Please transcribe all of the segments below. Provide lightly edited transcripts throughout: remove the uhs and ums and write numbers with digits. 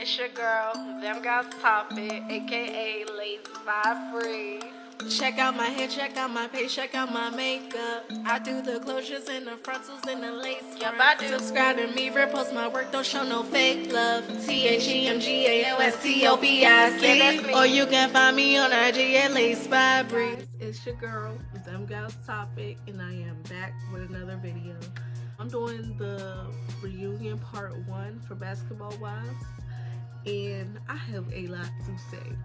It's your girl, Them Guys Topic, aka Ladies Buy Free. Check out my hair, check out my page, check out my makeup. I do the closures and the frontals and the lace. Yep, I do. Subscribe to me, repost my work, don't show no fake love. THEMGALSTOPIC. Yeah, that's me. Or you can find me on IG at Lace by Bree. It's your girl, Them Guys Topic, and I am back with another video. I'm doing the reunion part 1 for Basketball Wives, and I have a lot to say.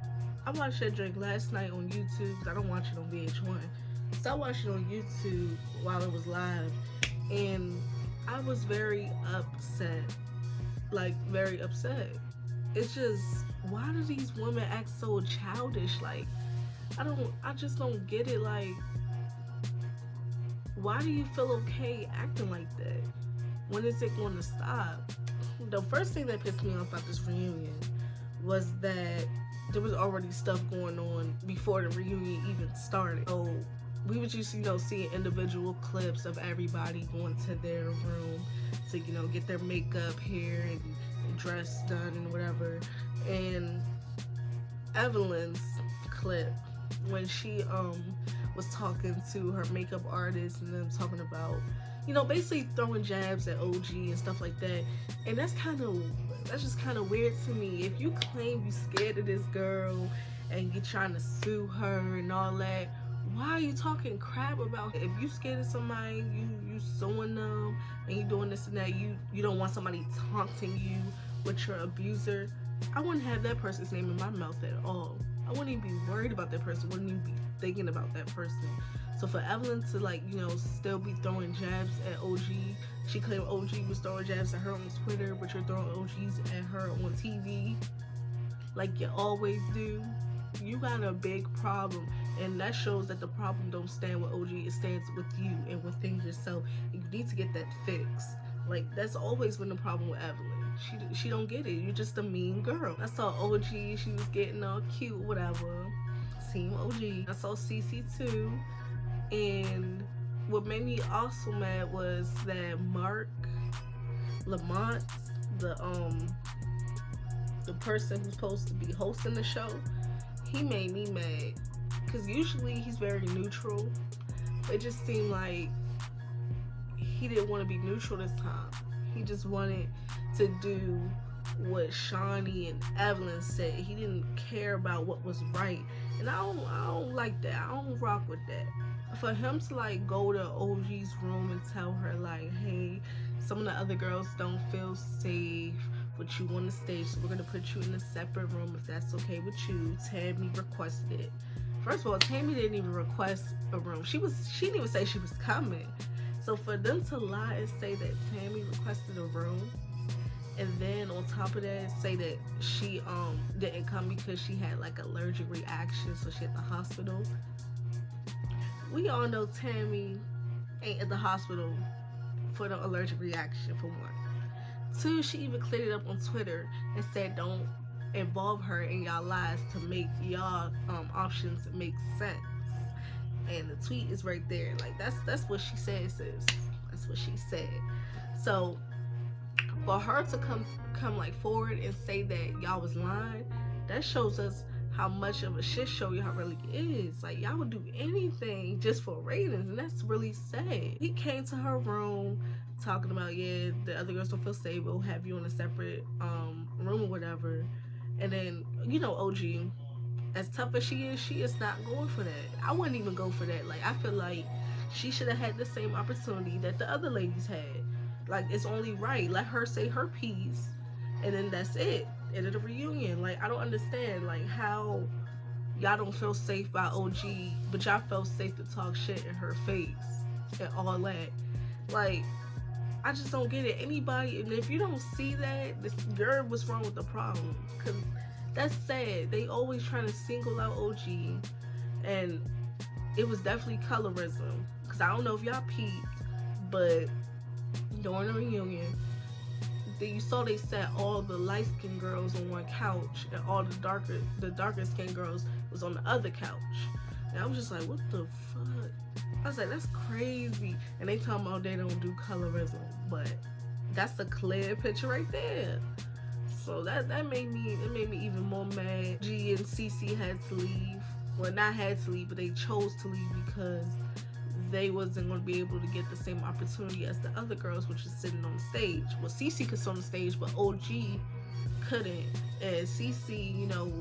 I watched that drink last night on YouTube because I don't watch it on VH1. So I watched it on YouTube while it was live, and I was very upset. Like, very upset. It's just, why do these women act so childish? Like, I just don't get it. Like, why do you feel okay acting like that? When is it going to stop? The first thing that pissed me off about this reunion was that there was already stuff going on before the reunion even started. So we would just, see individual clips of everybody going to their room to, get their makeup, hair, and dress done and whatever. And Evelyn's clip, when she was talking to her makeup artist and them talking about, basically throwing jabs at OG and stuff like that. And that's just kind of weird to me. If you claim you scared of this girl and you're trying to sue her and all that, why are you talking crap about her? If you scared of somebody, you suing them and you doing this and that, you don't want somebody taunting you with your abuser, I wouldn't have that person's name in my mouth at all. I wouldn't even be worried about that person. Wouldn't even be thinking about that person. So for Evelyn to still be throwing jabs at OG, she claimed OG was throwing jabs at her on Twitter, but you're throwing OGs at her on TV, like you always do. You got a big problem, and that shows that the problem don't stand with OG, it stands with you and within yourself. You need to get that fixed. Like, that's always been the problem with Evelyn. She don't get it. You're just a mean girl. I saw OG, she was getting all cute, whatever. Team OG. I saw CC too. And what made me also mad was that Mark Lamont, the person who's supposed to be hosting the show, he made me mad. Because usually he's very neutral. It just seemed like he didn't want to be neutral this time. He just wanted to do what Shawnee and Evelyn said. He didn't care about what was right. And I don't like that. I don't rock with that. For him to go to OG's room and tell her hey, some of the other girls don't feel safe with you on the stage, so we're gonna put you in a separate room if that's okay with you. Tammy requested it. First of all, Tammy didn't even request a room. She didn't even say she was coming. So for them to lie and say that Tammy requested a room, and then on top of that say that she didn't come because she had allergic reaction, so she at the hospital. We all know Tammy ain't at the hospital for the allergic reaction, for one. 2, she even cleared it up on Twitter and said don't involve her in y'all lies to make y'all options make sense. And the tweet is right there. That's what she said, sis. That's what she said. So for her to come forward and say that y'all was lying, that shows us how much of a shit show y'all really is. Y'all would do anything just for ratings, and that's really sad. He came to her room talking about, the other girls don't feel safe, we'll have you in a separate room or whatever. And then, OG, as tough as she is not going for that. I wouldn't even go for that. I feel like she should have had the same opportunity that the other ladies had. It's only right. Let her say her piece, and then that's it. End of the reunion. I don't understand how y'all don't feel safe by OG, but y'all felt safe to talk shit in her face and all that. I just don't get it. Anybody, and if you don't see that, you're what's wrong with the problem. Because that's sad. They always trying to single out OG, and it was definitely colorism. Because I don't know if y'all peeped, but during the reunion, you saw they sat all the light-skinned girls on one couch, and all the darker-skinned girls was on the other couch. And I was just like, what the fuck? I was like, that's crazy. And they talking about they don't do colorism, but that's a clear picture right there. So that made me even more mad. G and Cece had to leave. Well, not had to leave, but they chose to leave because they wasn't going to be able to get the same opportunity as the other girls, which is sitting on the stage. Well, Cece could sit on the stage, but OG couldn't. And Cece, you know,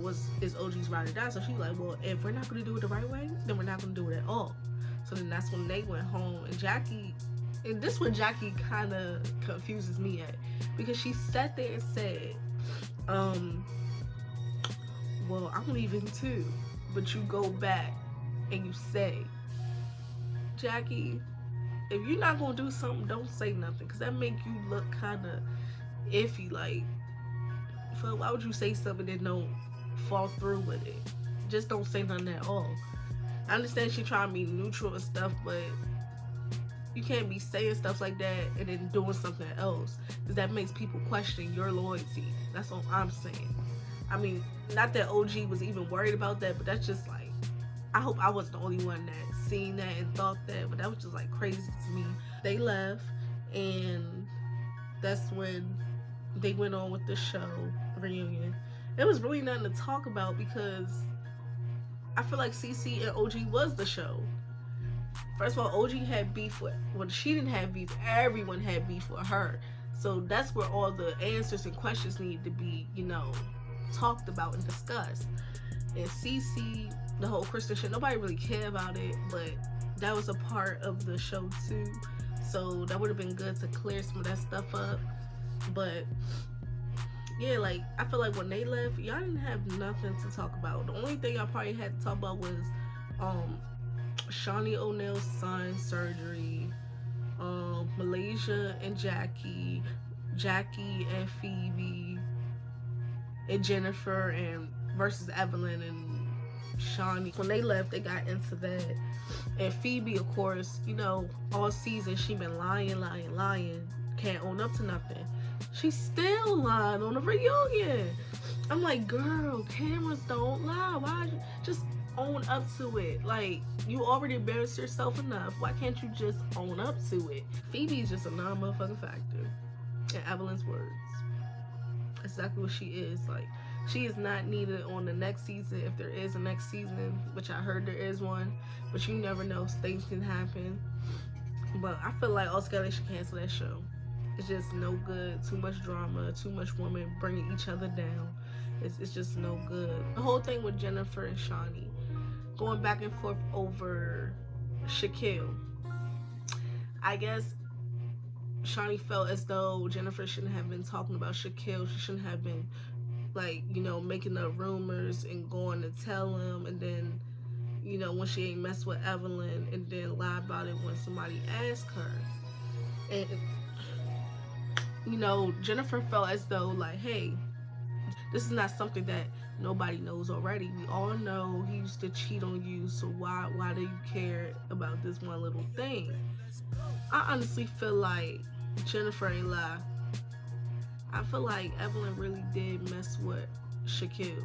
is OG's ride or die. So she was like, well, if we're not going to do it the right way, then we're not going to do it at all. So then that's when they went home. And Jackie, and this one Jackie kind of confuses me at, because she sat there and said, well, I'm leaving too. But you go back and you say, Jackie, if you're not gonna do something, don't say nothing, because that make you look kind of iffy. Like, why would you say something and don't fall through with it? Just don't say nothing at all. I understand she trying to be neutral and stuff, but you can't be saying stuff like that and then doing something else, because that makes people question your loyalty. That's all I'm saying. I mean, not that OG was even worried about that, but that's just like, I hope I wasn't the only one that seen that and thought that, but that was just like crazy to me. They left, and that's when they went on with the show reunion. It was really nothing to talk about, because I feel like CC and OG was the show. First of all, OG had beef with, well, she didn't have beef, everyone had beef with her. So that's where all the answers and questions need to be, you know, talked about and discussed. And CC, the whole Kristen shit, nobody really cared about it, but that was a part of the show too. So that would have been good to clear some of that stuff up. But yeah, like, I feel like when they left, y'all didn't have nothing to talk about. The only thing y'all probably had to talk about was Shawnee O'Neal's son surgery, Malaysia and Jackie and Phoebe, and Jennifer and versus Evelyn and Shawnee. When they left, they got into that. And Phoebe, of course, you know, all season she been lying, can't own up to nothing. She's still lying on the reunion. I'm like, girl, cameras don't lie. Why just own up to it? Like, you already embarrassed yourself enough. Why can't you just own up to it? Phoebe's just a non-motherfucking factor. In Evelyn's words, exactly what she is. Like, she is not needed on the next season, if there is a next season, which I heard there is one, but you never know, things can happen. But I feel like altogether they should cancel that show. It's just no good. Too much drama, too much women bringing each other down. It's just no good. The whole thing with Jennifer and Shawnee going back and forth over Shaquille. I guess Shawnee felt as though Jennifer shouldn't have been talking about Shaquille. She shouldn't have been, like, you know, making up rumors and going to tell him, and then, you know, when she ain't mess with Evelyn, and then lie about it when somebody asked her. And, you know, Jennifer felt as though, like, hey, this is not something that nobody knows already. We all know he used to cheat on you, so why do you care about this one little thing? I honestly feel like Jennifer ain't lie. I feel like Evelyn really did mess with Shaquille.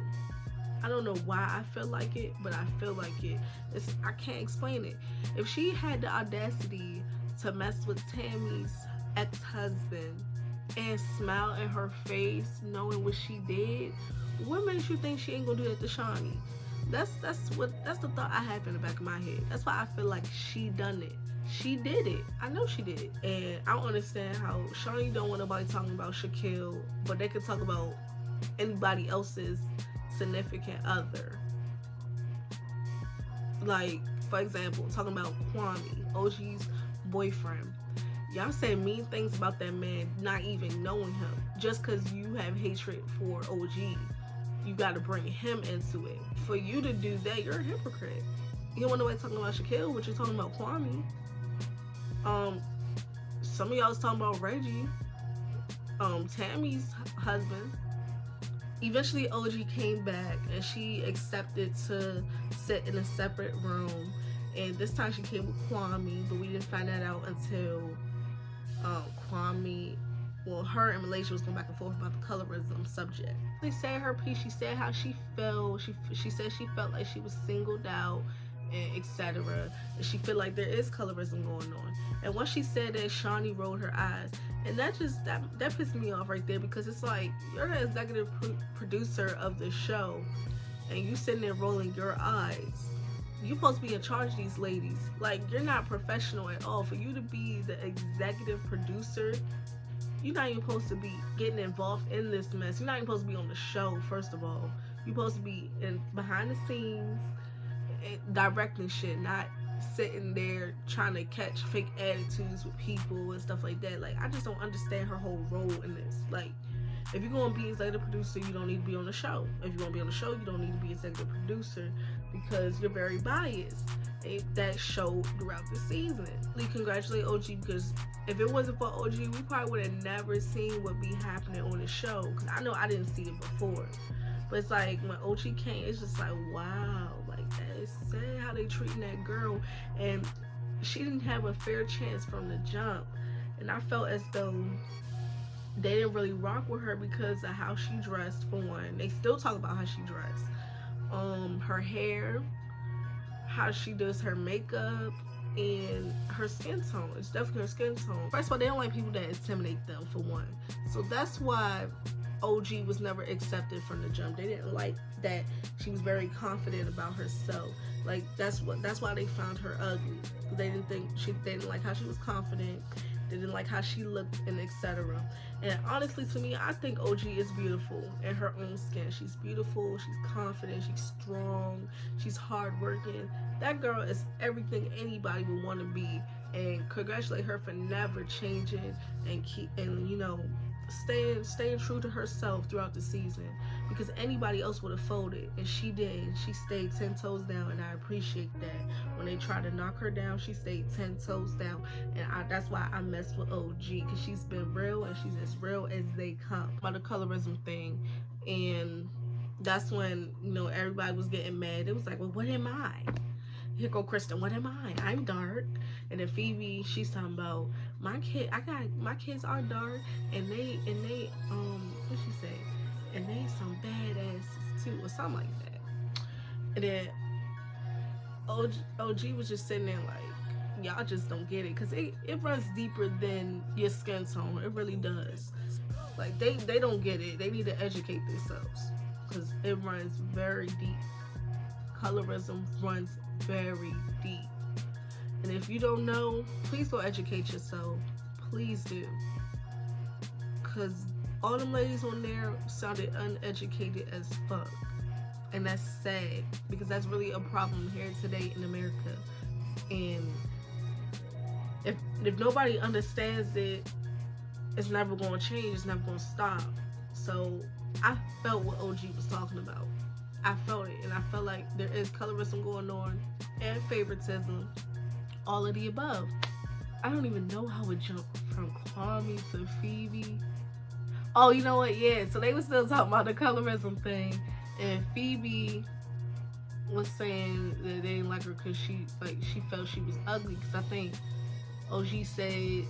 I don't know why I feel like it, but I feel like it. I can't explain it. If she had the audacity to mess with Tammy's ex-husband and smile in her face knowing what she did, what makes you think she ain't gonna do that to Shawnee? That's the thought I have in the back of my head. That's why I feel like she done it. She did it. I know she did it. And I don't understand how Shawnee don't want nobody talking about Shaquille, but they could talk about anybody else's significant other. Like, for example, talking about Kwame, OG's boyfriend. Y'all said mean things about that man not even knowing him. Just because you have hatred for OG, you got to bring him into it. For you to do that, you're a hypocrite. You don't want nobody talking about Shaquille, but you're talking about Kwame. Some of y'all was talking about Reggie, Tammy's husband. Eventually OG came back and she accepted to sit in a separate room, and this time she came with Kwame, but we didn't find that out until Kwame, well, her and Malaysia was going back and forth about the colorism subject. They said her piece. She said how she felt. She said she felt like she was singled out and etc. And she feel like there is colorism going on. And once she said that, Shawnee rolled her eyes, and that pissed me off right there, because it's like, you're the executive producer of the show, and you sitting there rolling your eyes. You're supposed to be in charge of these ladies. Like, you're not professional at all. For you to be the executive producer, you're not even supposed to be getting involved in this mess. You're not even supposed to be on the show, first of all. You're supposed to be behind the scenes, directing shit, not sitting there trying to catch fake attitudes with people and stuff like that. Like, I just don't understand her whole role in this. Like, if you're going to be executive producer, you don't need to be on the show. If you're going to be on the show, you don't need to be executive producer, because you're very biased. That showed throughout the season. We congratulate OG, because if it wasn't for OG, we probably would have never seen what be happening on the show, because I know I didn't see it before. But it's like, when OG came, it's just like, wow, like, that is sad how they treating that girl, and she didn't have a fair chance from the jump. And I felt as though they didn't really rock with her because of how she dressed, for one. They still talk about how she dressed. Her hair, how she does her makeup, and her skin tone. It's definitely her skin tone. First of all, they don't like people that intimidate them, for one. So that's why OG was never accepted from the jump. They didn't like that she was very confident about herself. Like, that's why they found her ugly. They didn't like how she was confident. They didn't like how she looked, and etc. And honestly, to me, I think OG is beautiful in her own skin. She's beautiful, she's confident, she's strong, she's hardworking. That girl is everything anybody would want to be. And congratulate her for never changing and staying true to herself throughout the season, because anybody else would have folded, and she didn't. She stayed 10 toes down, and I appreciate that. When they tried to knock her down, she stayed 10 toes down, and that's why I mess with OG, because she's been real, and she's as real as they come. About the colorism thing, and that's when, everybody was getting mad. It was like, well, what am I? Here go Kristen, what am I? I'm dark. And then Phoebe, she's talking about my kids are dark, and they what she say? And they some badasses too, or something like that. And then OG was just sitting there like, y'all just don't get it, because it runs deeper than your skin tone. It really does. Like, they don't get it. They need to educate themselves, because it runs very deep. Colorism runs very deep. And if you don't know, please go educate yourself. Please do. Because all them ladies on there sounded uneducated as fuck. And that's sad, because that's really a problem here today in America. And if nobody understands it, it's never going to change. It's never going to stop. So I felt what OG was talking about. I felt it, and I felt like there is colorism going on, and favoritism, all of the above. I don't even know how it jumped from Kwame to Phoebe. Oh, you know what? Yeah, so they were still talking about the colorism thing, and Phoebe was saying that they didn't like her because she felt she was ugly. Because I think OG said,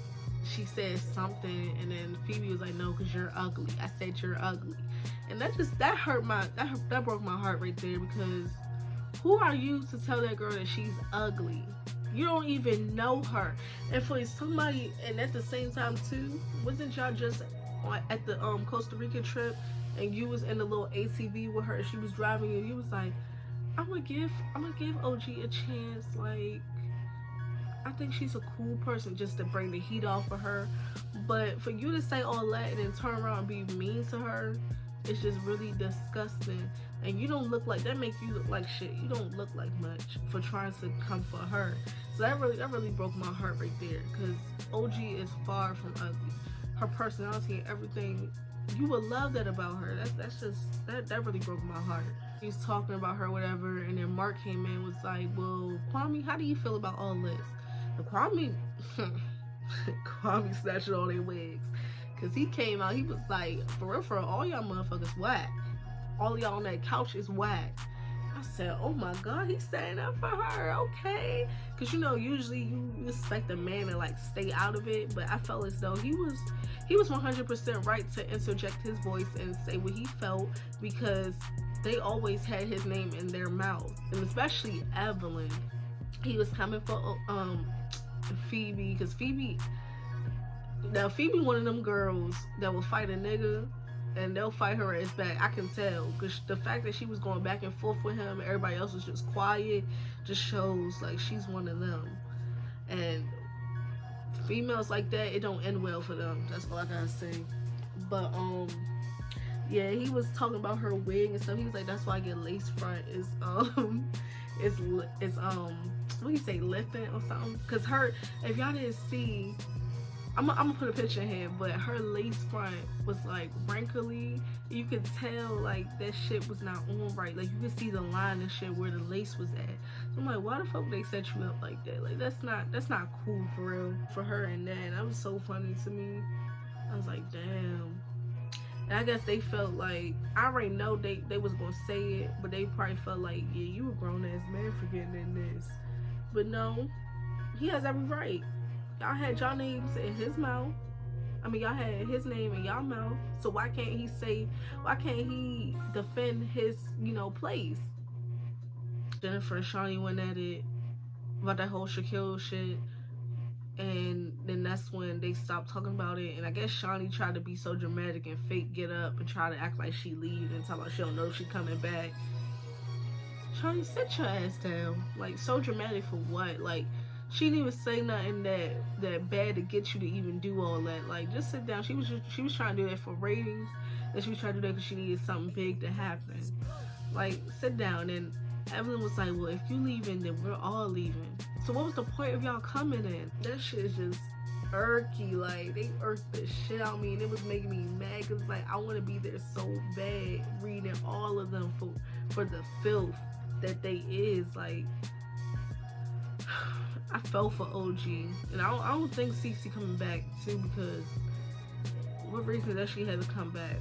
she said something, and then Phoebe was like, no, because you're ugly. I said you're ugly. And that broke my heart right there, because who are you to tell that girl that she's ugly? You don't even know her. And for somebody, and at the same time too, wasn't y'all just at the Costa Rica trip, and you was in the little ATV with her, and she was driving you, you was like, I'm gonna give OG a chance. Like, I think she's a cool person, just to bring the heat off of her. But for you to say all that and then turn around and be mean to her, it's just really disgusting. And you don't look like, that make you look like shit. You don't look like much for trying to come for her. So that really broke my heart right there, because OG is far from ugly. Her personality and everything, you would love that about her. That really broke my heart. He was talking about her, whatever, and then Mark came in and was like, well, Kwame, how do you feel about all this? And Kwame snatched all their wigs. Because he came out, he was like, for real, all y'all motherfuckers whack. All y'all on that couch is whack. I said, oh my God, he's standing up for her, okay. Because, usually you expect a man to, like, stay out of it. But I felt as though he was 100% right to interject his voice and say what he felt. Because they always had his name in their mouth, and especially Evelyn. He was coming for Phoebe, because Phoebe one of them girls that will fight a nigga and they'll fight her ass back. I can tell, because the fact that she was going back and forth with him, everybody else was just quiet, just shows like she's one of them. And females like that, it don't end well for them. That's all I gotta say. But yeah, he was talking about her wig and stuff. He was like, that's why I get lace front. It's what do you say, lifting or something? Cause her, if y'all didn't see, I'm gonna put a picture in here, but her lace front was like wrinkly. You could tell like that shit was not on right. Like you could see the line and shit where the lace was at. So I'm like, why the fuck they set you up like that? Like that's not cool for real for her. And that was so funny to me. I was like, damn. And I guess they felt like, I already know they was gonna say it, but they probably felt like, yeah, you a grown ass man for getting in this. But no, he has every right. Y'all had y'all names in his mouth. I mean, y'all had his name in y'all mouth. So why can't he defend his, place? Jennifer and Shawnee went at it about that whole Shaquille shit. And then that's when they stopped talking about it. And I guess Shawnee tried to be so dramatic and fake get up and try to act like she leave and talk about she don't know if she coming back. Shawnee, sit your ass down. Like, so dramatic for what? Like, she didn't even say nothing that bad to get you to even do all that. Like, just sit down. She was trying to do that for ratings, and she was trying to do that because she needed something big to happen. Like, sit down. And Evelyn was like, well, if you leaving, then we're all leaving. So what was the point of y'all coming in? That shit is just irky. Like, they irked the shit out of me, and it was making me mad because like I want to be there so bad, reading all of them for the filth that they is. Like, I fell for OG, and I don't think Cece coming back too, because what reason does she have to come back?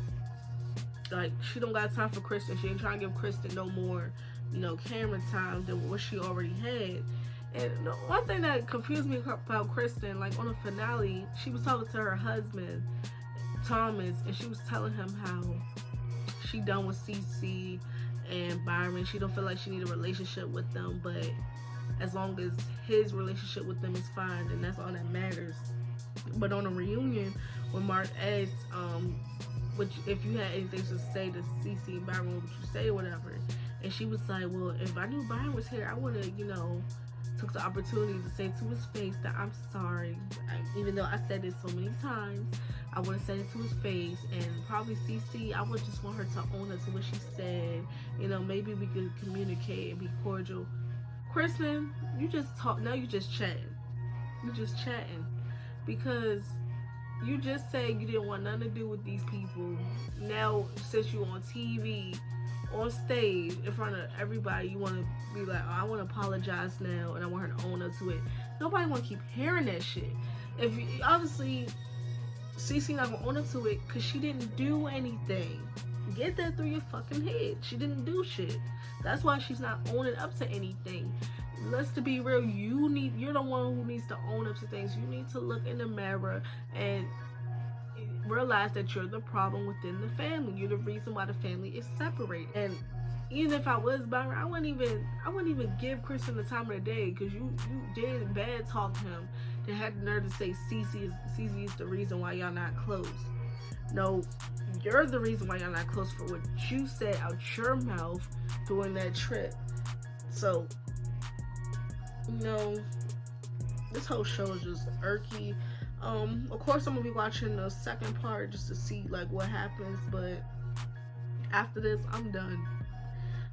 Like, she don't got time for Kristen. She ain't trying to give Kristen no more, camera time than what she already had. And the one thing that confused me about Kristen, like on the finale, she was talking to her husband, Thomas, and she was telling him how she done with Cece and Byron. She don't feel like she need a relationship with them, but as long as his relationship with them is fine, then that's all that matters. But on a reunion, when Mark asked, if you had anything to say to Cece and Byron, what would you say or whatever? And she was like, well, if I knew Byron was here, I would have, took the opportunity to say to his face that I'm sorry. Even though I said it so many times, I would have said it to his face. And probably Cece, I would just want her to own up to what she said. Maybe we could communicate and be cordial. Kristen, you just talk. Now you just chatting. You just chatting. Because you just said you didn't want nothing to do with these people. Now, since you're on TV, on stage, in front of everybody, you want to be like, oh, I want to apologize now, and I want her to own up to it. Nobody want to keep hearing that shit. Obviously, Cece not going to own up to it because she didn't do anything. Get that through your fucking head. She didn't do shit. That's why she's not owning up to anything. Let's to be real, you're the one who needs to own up to things. You need to look in the mirror and realize that you're the problem within the family. You're the reason why the family is separated. And even if I was Byron, I wouldn't even give Kristen the time of the day, because you did bad talk him that had the nerve to say Cece is the reason why y'all not close. No, you're the reason why y'all not close for what you said out your mouth during that trip. So, this whole show is just irky. Of course I'm gonna be watching the second part just to see like what happens, but after this I'm done.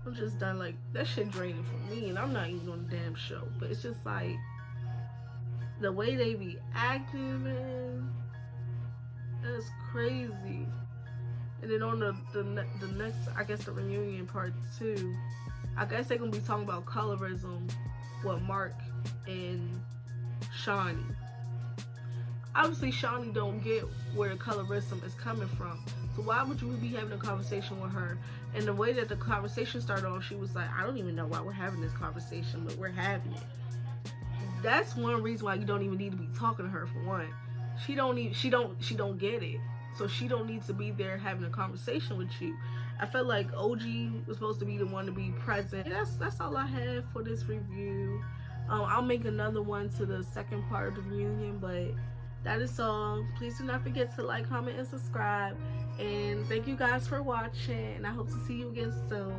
I'm just done. Like, that shit draining for me, and I'm not even on the damn show, but it's just like the way they be acting, man, that's crazy. And then on the next, I guess the reunion part 2, I guess they're gonna be talking about colorism with Mark and Shawnee. Obviously, Shawnee don't get where the colorism is coming from. So why would you be having a conversation with her? And the way that the conversation started off, she was like, I don't even know why we're having this conversation, but we're having it. That's one reason why you don't even need to be talking to her, for one. She don't get it. So she don't need to be there having a conversation with you. I felt like OG was supposed to be the one to be present. That's all I have for this review. I'll make another one to the second part of the reunion, but that is all. Please do not forget to like, comment, and subscribe. And thank you guys for watching. And I hope to see you again soon.